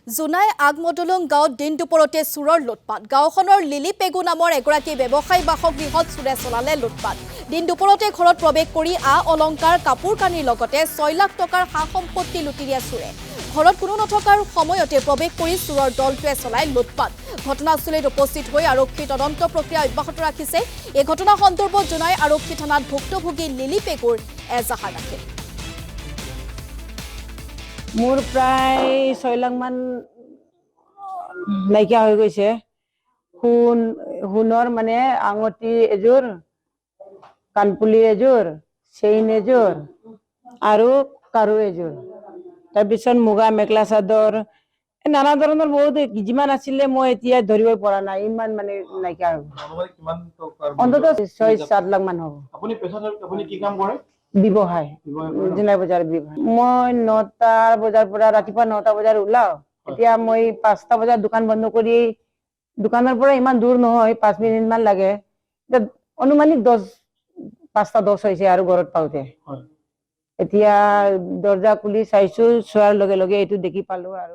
জোনাই আগমদলং গাঁৱত দিন দুপৰতে চোৰৰ লুটপাট। গাঁওখনৰ লিলি পেগু নামৰ এগৰাকী ব্যৱসায়ী বাসগৃহত চোৰে চলালে লুটপাট। দিন দুপৰতে ঘৰত প্ৰৱেশ কৰি অলংকাৰ কাপোৰ কানিৰ লগতে 6 লাখ টকাৰ সা সম্পত্তি লুটি দিয়া চোৰে। ঘৰত কোনো নথকাৰ সময়তে প্ৰৱেশ কৰি চোৰৰ দলটোৱে চলাই লুটপাট। ঘটনাস্থলীত উপস্থিত হৈ আৰক্ষী তদন্ত প্ৰক্ৰিয়া অব্যাহত ৰাখিছে। এই ঘটনা সন্দৰ্ভত জোনাই আৰক্ষী থানাত ভুক্তভোগী লিলি পেগুৰ এজাহাৰ দাখিল। মোৰ প্ৰায় 6 লাখ মান নাইকিয়া হৈ গৈছে। সোণৰ মানে আঙুঠি এযোৰ, কাণপুলি এযোৰ, চেইন এযোৰ আৰু কাৰু এযোৰ, তাৰপিছত মুগা মেখেলা চাদৰ, নানা ধৰণৰ বহুত যিমান আছিলে মই এতিয়া ধৰিব পৰা নাই, ইমান মানে নাইকিয়া হৈ অন্তত 6-7 লাখ মান হ'ব। আপুনি কি কাম কৰে? ব্যৱসায়, জোনাই বজাৰ ব্যৱসায়। মই 9টা বজাৰ পৰা ৰাতিপুৱা 9টা বজাত ওলাও। এতিয়া মই 5টা বজাত দোকান বন্ধ কৰি, দোকানৰ পৰা ইমান দূৰ নহয়, 5 মিনিট মান লাগে। অনুমানিক 5টা 10 হৈছে আৰু ঘৰত পাওঁতে। এতিয়া দৰ্জা খুলি চাইছো, চোৱাৰ লগে লগে এইটো দেখি পালো আৰু